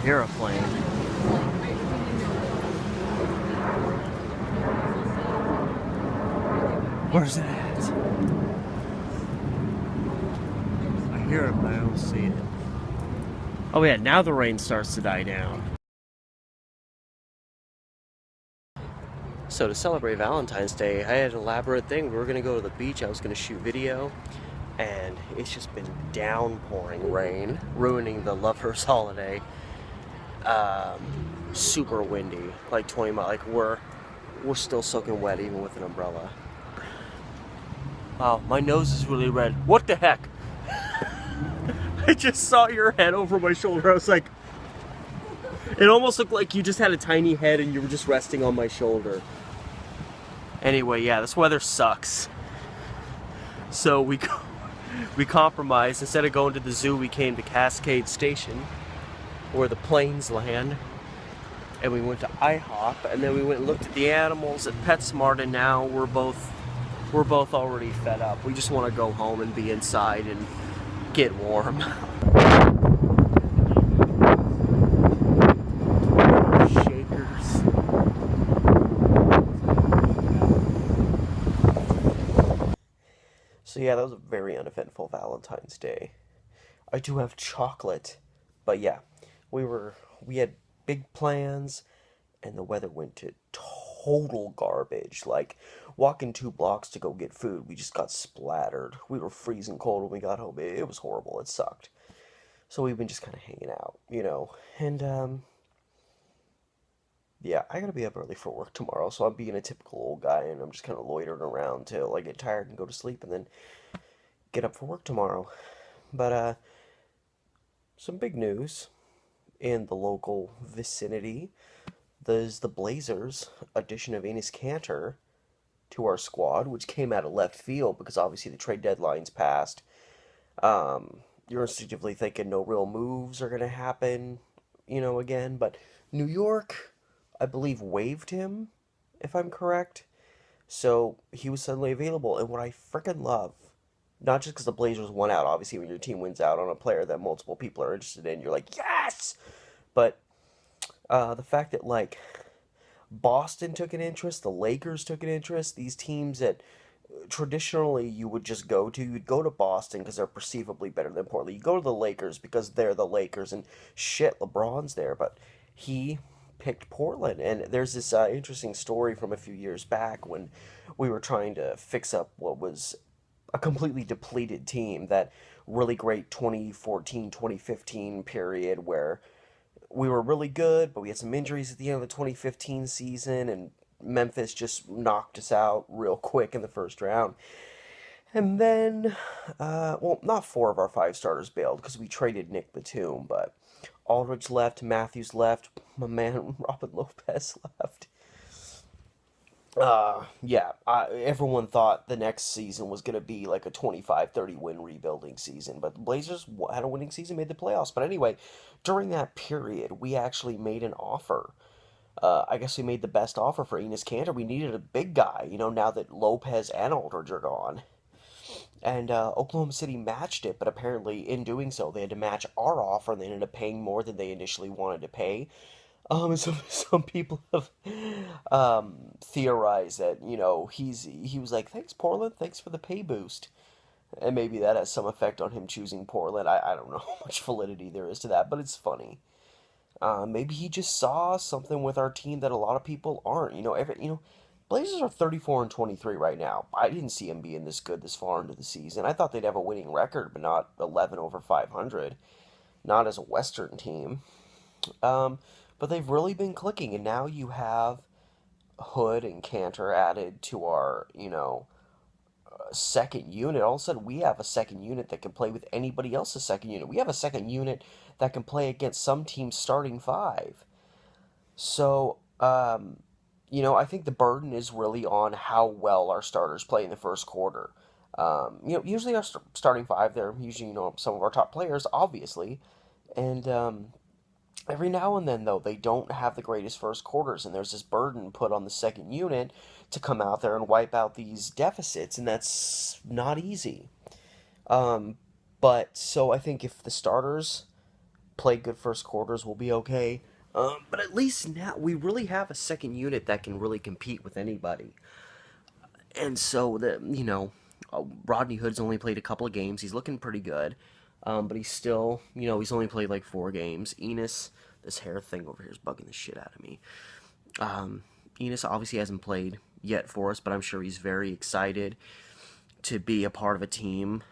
hear a plane. Where's it at? I hear it, but I don't see it. Oh yeah, now the rain starts to die down. So to celebrate Valentine's Day, I had an elaborate thing. We were going to go to the beach. I was going to shoot video. And it's just been downpouring rain, ruining the lovers' holiday. Super windy, like 20 miles. Like we're still soaking wet even with an umbrella. Wow, my nose is really red. What the heck? I just saw your head over my shoulder. I was like, it almost looked like you just had a tiny head and you were just resting on my shoulder. Anyway, yeah, this weather sucks. So we compromised. Instead of going to the zoo, we came to Cascade Station, where the planes land. And we went to IHOP, and then we went and looked at the animals at PetSmart, and now we're both already fed up. We just want to go home and be inside and get warm. Shakers. So yeah, that was a very uneventful Valentine's Day. I do have chocolate, but yeah, we had big plans, and the weather went to total garbage. Like, walking 2 blocks to go get food, we just got splattered. We were freezing cold when we got home. It was horrible. It sucked. So we've been just kind of hanging out, you know. And, yeah, I gotta be up early for work tomorrow, so I'm being a typical old guy, and I'm just kind of loitering around till I get tired and go to sleep, and then get up for work tomorrow. But, some big news in the local vicinity. There's the Blazers addition of Enes Kanter to our squad, which came out of left field because obviously the trade deadline's passed. You're instinctively thinking no real moves are going to happen, you know, again. But New York, I believe, waived him, if I'm correct. So he was suddenly available. And what I freaking love, not just because the Blazers won out, obviously when your team wins out on a player that multiple people are interested in, you're like, yes! But the fact that, like, Boston took an interest, the Lakers took an interest, these teams that traditionally you would just go to, you'd go to Boston because they're perceivably better than Portland. You go to the Lakers because they're the Lakers, and shit, LeBron's there, but he picked Portland. And there's this interesting story from a few years back when we were trying to fix up what was a completely depleted team, that really great 2014-2015 period where we were really good, but we had some injuries at the end of the 2015 season, and Memphis just knocked us out real quick in the first round. And then, well, not 4 of our 5 starters bailed because we traded Nick Batum, but Aldridge left, Matthews left, my man Robin Lopez left. Yeah, everyone thought the next season was going to be like a 25-30 win rebuilding season, but the Blazers had a winning season, made the playoffs. But anyway, during that period, we actually made an offer. I guess we made the best offer for Enes Kanter. We needed a big guy, you know, now that Lopez and Aldridge are gone. And Oklahoma City matched it, but apparently in doing so, they had to match our offer, and they ended up paying more than they initially wanted to pay. And some people have theorized that, you know, he was like, thanks Portland, thanks for the pay boost, and maybe that has some effect on him choosing Portland. I don't know how much validity there is to that, but it's funny. Maybe he just saw something with our team that a lot of people aren't. Blazers are 34-23 right now. I didn't see them being this good this far into the season. I thought they'd have a winning record, but not 11 over 500. Not as a Western team. But they've really been clicking, and now you have Hood and Cantor added to our, second unit. All of a sudden, we have a second unit that can play with anybody else's second unit. We have a second unit that can play against some teams' starting 5. So, I think the burden is really on how well our starters play in the first quarter. Usually our starting 5, they're usually, some of our top players, obviously. And, every now and then, though, they don't have the greatest first quarters, and there's this burden put on the second unit to come out there and wipe out these deficits, and that's not easy. But so I think if the starters play good first quarters, we'll be okay. But at least now we really have a second unit that can really compete with anybody. And so Rodney Hood's only played a couple of games. He's looking pretty good, but he's still, he's only played like 4 games. Enes, this hair thing over here is bugging the shit out of me. Enes obviously hasn't played yet for us, but I'm sure he's very excited to be a part of a team.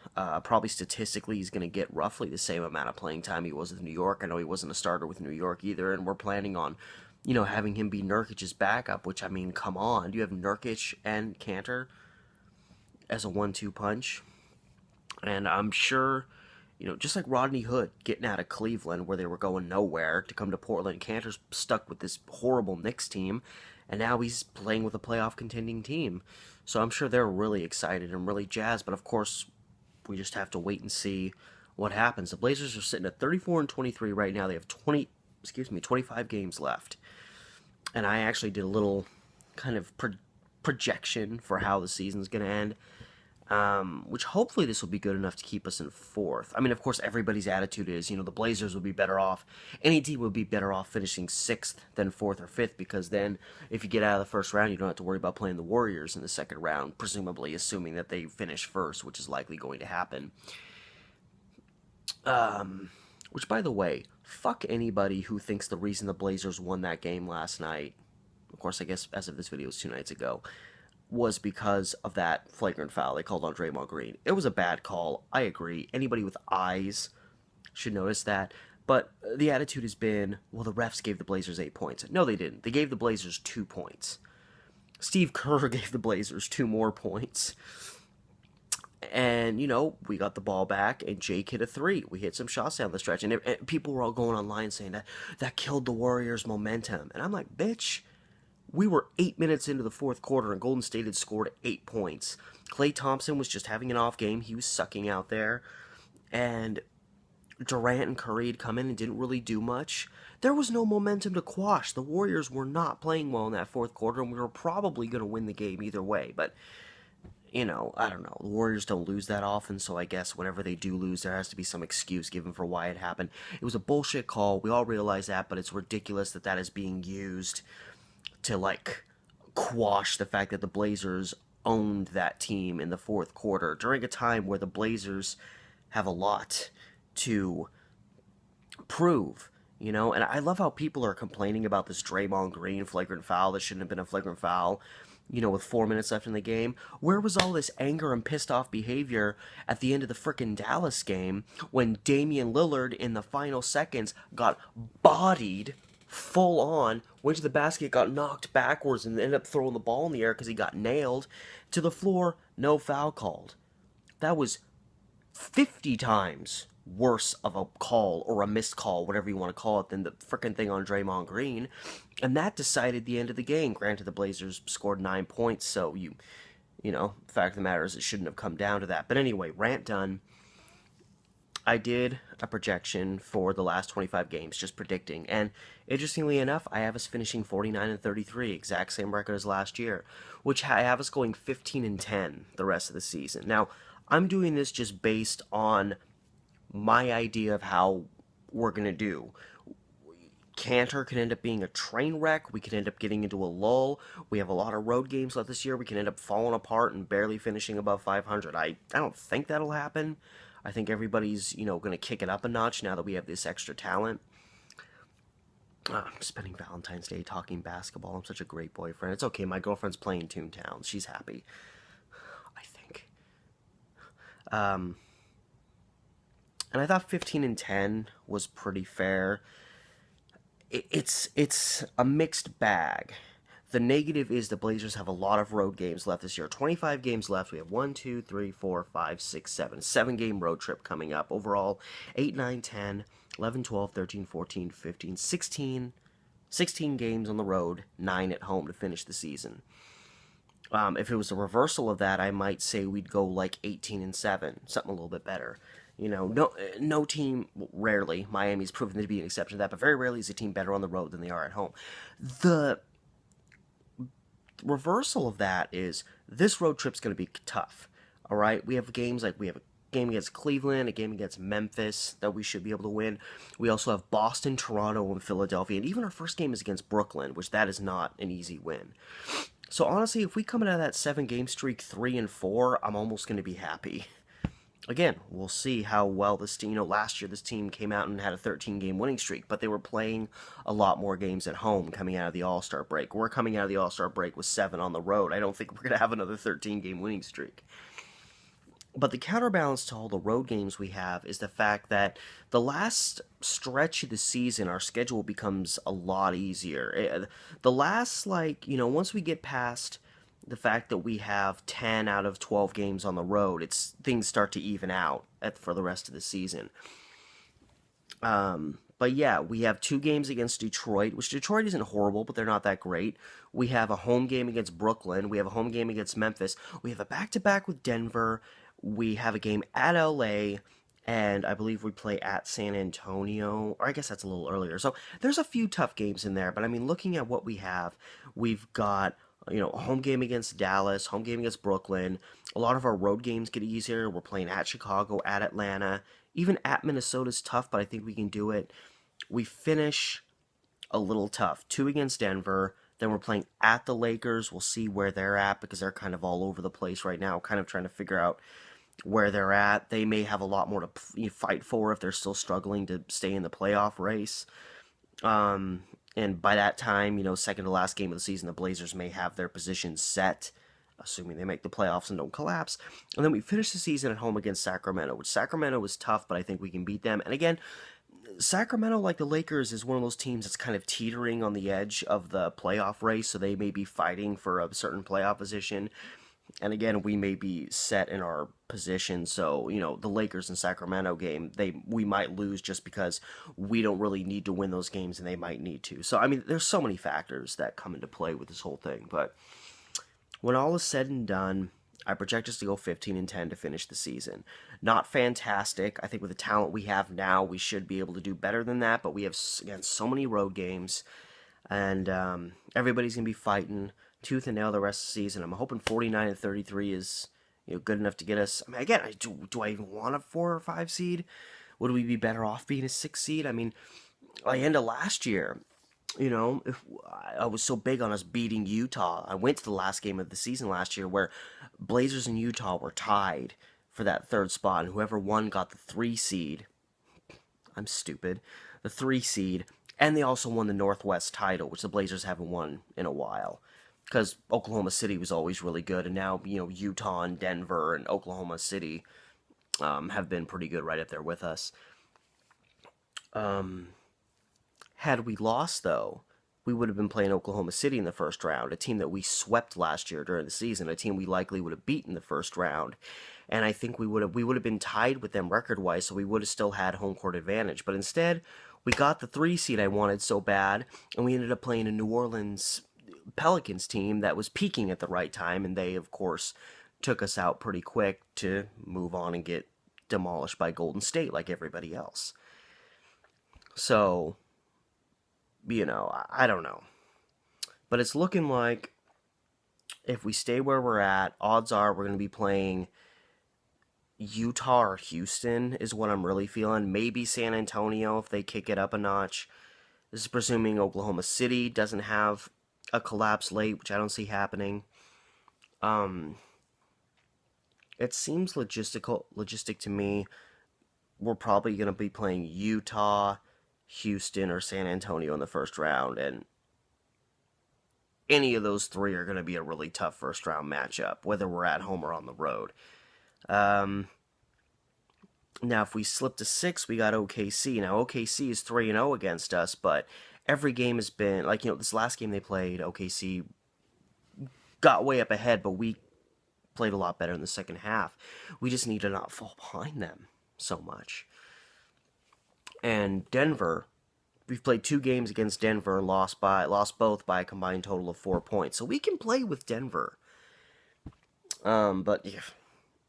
Probably statistically, he's going to get roughly the same amount of playing time he was with New York. I know he wasn't a starter with New York either, and we're planning on, having him be Nurkic's backup, which, I mean, come on. Do you have Nurkic and Kanter as a 1-2 punch? And I'm sure, just like Rodney Hood getting out of Cleveland where they were going nowhere to come to Portland, Kanter's stuck with this horrible Knicks team, and now he's playing with a playoff contending team. So I'm sure they're really excited and really jazzed, but of course, we just have to wait and see what happens. The Blazers are sitting at 34-23 right now. They have 25 games left. And I actually did a little kind of projection for how the season's going to end, which hopefully this will be good enough to keep us in 4th. I mean, of course, everybody's attitude is, the Blazers would be better off, any team would be better off finishing 6th than 4th or 5th, because then if you get out of the first round, you don't have to worry about playing the Warriors in the second round, presumably assuming that they finish first, which is likely going to happen. Which, by the way, fuck anybody who thinks the reason the Blazers won that game last night, of course, I guess as of this video, it was 2 nights ago, was because of that flagrant foul they called on Draymond Green. It was a bad call, I agree. Anybody with eyes should notice that. But the attitude has been, well, the refs gave the Blazers 8 points. No, they didn't. They gave the Blazers 2 points. Steve Kerr gave the Blazers 2 more points. And, we got the ball back, and Jake hit a 3. We hit some shots down the stretch, and people were all going online saying that killed the Warriors' momentum. And I'm like, bitch, we were 8 minutes into the 4th quarter, and Golden State had scored 8 points. Klay Thompson was just having an off game. He was sucking out there. And Durant and Curry had come in and didn't really do much. There was no momentum to quash. The Warriors were not playing well in that 4th quarter, and we were probably going to win the game either way. But I don't know. The Warriors don't lose that often, so I guess whenever they do lose, there has to be some excuse given for why it happened. It was a bullshit call. We all realize that, but it's ridiculous that is being used to, quash the fact that the Blazers owned that team in the 4th quarter during a time where the Blazers have a lot to prove. And I love how people are complaining about this Draymond Green flagrant foul that shouldn't have been a flagrant foul, with 4 minutes left in the game. Where was all this anger and pissed off behavior at the end of the frickin' Dallas game when Damian Lillard in the final seconds got bodied full on, went to the basket, got knocked backwards, and ended up throwing the ball in the air because he got nailed to the floor, no foul called? That was 50 times worse of a call, or a missed call, whatever you want to call it, than the frickin' thing on Draymond Green. And that decided the end of the game. Granted, the Blazers scored 9 points, so the fact of the matter is it shouldn't have come down to that. But anyway, rant done. I did a projection for the last 25 games, just predicting, and interestingly enough, I have us finishing 49-33, exact same record as last year, which I have us going 15-10 the rest of the season. Now, I'm doing this just based on my idea of how we're going to do. Kanter could end up being a train wreck. We could end up getting into a lull. We have a lot of road games left this year. We can end up falling apart and barely finishing above 500. I don't think that'll happen. I think everybody's, going to kick it up a notch now that we have this extra talent. I'm spending Valentine's Day talking basketball. I'm such a great boyfriend. It's okay. My girlfriend's playing Toontown. She's happy, I think. And I thought 15-10 was pretty fair. It's a mixed bag. The negative is the Blazers have a lot of road games left this year. 25 games left. We have 1, 2, 3, 4, 5, 6, 7. 7-game road trip coming up. Overall, 8, 9, 10, 11, 12, 13, 14, 15, 16. 16 games on the road, 9 at home to finish the season. If it was a reversal of that, I might say we'd go like 18-7, something a little bit better. No team, rarely, Miami's proven to be an exception to that, but very rarely is a team better on the road than they are at home. The reversal of that is this road trip's going to be tough, all right? We have games like we have game against Cleveland, a game against Memphis that we should be able to win. We also have Boston, Toronto, and Philadelphia, and even our first game is against Brooklyn, which that is not an easy win. So honestly, if we come out of that 7-game streak 3-4, I'm almost going to be happy. Again, we'll see how well this team, last year this team came out and had a 13-game winning streak, but they were playing a lot more games at home coming out of the All-Star break. We're coming out of the All-Star break with 7 on the road. I don't think we're going to have another 13-game winning streak. But the counterbalance to all the road games we have is the fact that the last stretch of the season, our schedule becomes a lot easier. The last, once we get past the fact that we have 10 out of 12 games on the road, things start to even out for the rest of the season. But yeah, we have 2 games against Detroit, which Detroit isn't horrible, but they're not that great. We have a home game against Brooklyn. We have a home game against Memphis. We have a back-to-back with Denver. We have a game at LA, and I believe we play at San Antonio, or I guess that's a little earlier. So there's a few tough games in there, but I mean, looking at what we have, we've got a home game against Dallas, home game against Brooklyn. A lot of our road games get easier. We're playing at Chicago, at Atlanta. Even at Minnesota's tough, but I think we can do it. We finish a little tough. 2 against Denver. Then we're playing at the Lakers. We'll see where they're at because they're kind of all over the place right now, kind of trying to figure out where they're at. They may have a lot more to fight for if they're still struggling to stay in the playoff race. And by that time, second to last game of the season, the Blazers may have their positions set, assuming they make the playoffs and don't collapse. And then we finish the season at home against Sacramento, which Sacramento was tough, but I think we can beat them. And again, Sacramento, like the Lakers, is one of those teams that's kind of teetering on the edge of the playoff race, so they may be fighting for a certain playoff position. And again, we may be set in our position, so, the Lakers and Sacramento game, we might lose just because we don't really need to win those games, and they might need to. So, I mean, there's so many factors that come into play with this whole thing, but when all is said and done, I project us to go 15-10 to finish the season. Not fantastic. I think with the talent we have now, we should be able to do better than that, but we have, again, so many road games, and everybody's going to be fighting tooth and nail the rest of the season. I'm hoping 49-33 is good enough to get us. I mean, again, do I even want a 4 or 5 seed? Would we be better off being a 6 seed? I mean, by the end of last year, if I was so big on us beating Utah. I went to the last game of the season last year where Blazers and Utah were tied for that 3rd spot, and whoever won got the 3 seed. I'm stupid. The 3 seed, and they also won the Northwest title, which the Blazers haven't won in a while. Because Oklahoma City was always really good, and now, Utah and Denver and Oklahoma City have been pretty good right up there with us. Had we lost, though, we would have been playing Oklahoma City in the first round, a team that we swept last year during the season, a team we likely would have beaten the first round. And I think we would have been tied with them record-wise, so we would have still had home court advantage. But instead, we got the 3 seed I wanted so bad, and we ended up playing a New Orleans Pelicans team that was peaking at the right time, and they, of course, took us out pretty quick to move on and get demolished by Golden State like everybody else. So, I don't know. But it's looking like if we stay where we're at, odds are we're going to be playing Utah or Houston is what I'm really feeling. Maybe San Antonio if they kick it up a notch. This is presuming Oklahoma City doesn't have a collapse late, which I don't see happening. It seems logistic to me. We're probably going to be playing Utah, Houston, or San Antonio in the first round, and any of those 3 are going to be a really tough first round matchup, whether we're at home or on the road. Now, if we slip to 6, we got OKC. Now, OKC is 3-0 against us, but every game has been, this last game they played, OKC got way up ahead, but we played a lot better in the second half. We just need to not fall behind them so much. And Denver, we've played 2 games against Denver and lost both by a combined total of 4 points. So we can play with Denver. But yeah,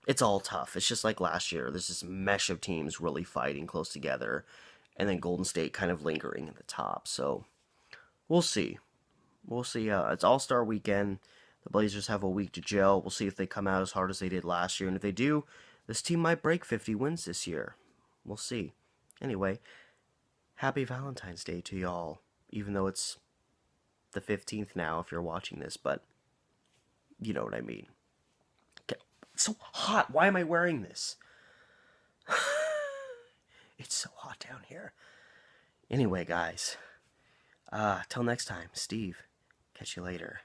it's all tough. It's just like last year. There's this mesh of teams really fighting close together, and then Golden State kind of lingering at the top. So we'll see. We'll see. It's All-Star Weekend. The Blazers have a week to gel. We'll see if they come out as hard as they did last year. And if they do, This team might break 50 wins this year. We'll see. Anyway, happy Valentine's Day to y'all, even though it's the 15th now if you're watching this, but you know what I mean. It's so hot. Why am I wearing this? It's so hot down here. Anyway, guys, till next time, Steve. Catch you later.